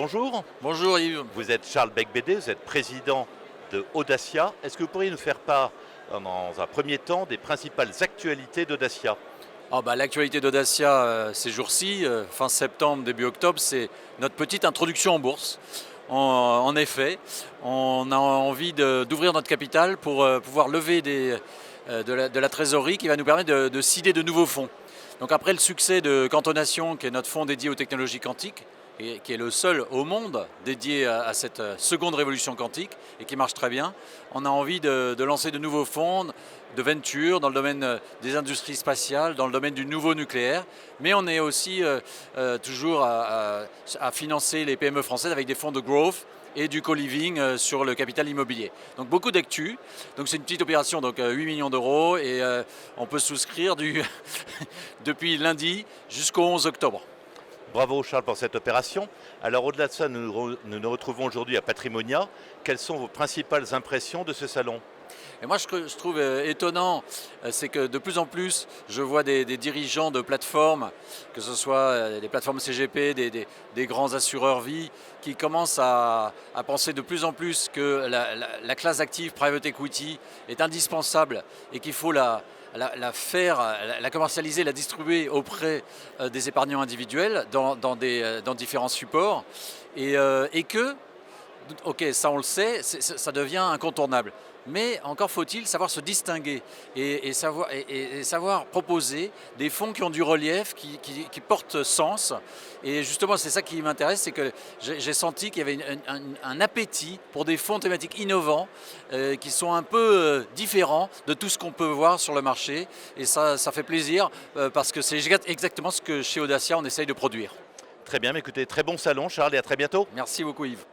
bonjour. Bonjour Yves. Vous êtes Charles Becbédé, vous êtes président de Audacia. Est-ce que vous pourriez nous faire part, dans un premier temps, des principales actualités d'Audacia? L'actualité d'Audacia ces jours-ci, fin septembre, début octobre, c'est notre petite introduction en bourse. En effet, on a envie d'ouvrir notre capital pour pouvoir lever de la trésorerie qui va nous permettre de seeder de nouveaux fonds. Donc après le succès de Cantonation, qui est notre fonds dédié aux technologies quantiques, et qui est le seul au monde dédié à cette seconde révolution quantique et qui marche très bien, on a envie de lancer de nouveaux fonds de venture dans le domaine des industries spatiales, dans le domaine du nouveau nucléaire, mais on est aussi toujours à financer les PME françaises avec des fonds de growth et du co-living sur le capital immobilier. Donc beaucoup d'actu. Donc c'est une petite opération, donc 8 millions d'euros, et on peut souscrire depuis lundi jusqu'au 11 octobre. Bravo Charles pour cette opération. Alors au-delà de ça, nous nous retrouvons aujourd'hui à Patrimonia. Quelles sont vos principales impressions de ce salon? Et moi, ce que je trouve étonnant, c'est que de plus en plus, je vois des dirigeants de plateformes, que ce soit des plateformes CGP, des grands assureurs vie, qui commencent à penser de plus en plus que la classe active private equity est indispensable et qu'il faut la commercialiser, la distribuer auprès des épargnants individuels dans différents supports, et que, ok, ça on le sait, ça devient incontournable. Mais encore faut-il savoir se distinguer et savoir proposer des fonds qui ont du relief, qui portent sens. Et justement, c'est ça qui m'intéresse, c'est que j'ai senti qu'il y avait un appétit pour des fonds thématiques innovants qui sont un peu différents de tout ce qu'on peut voir sur le marché. Et ça fait plaisir parce que c'est exactement ce que chez Audacia on essaye de produire. Très bien, écoutez, très bon salon Charles et à très bientôt. Merci beaucoup Yves.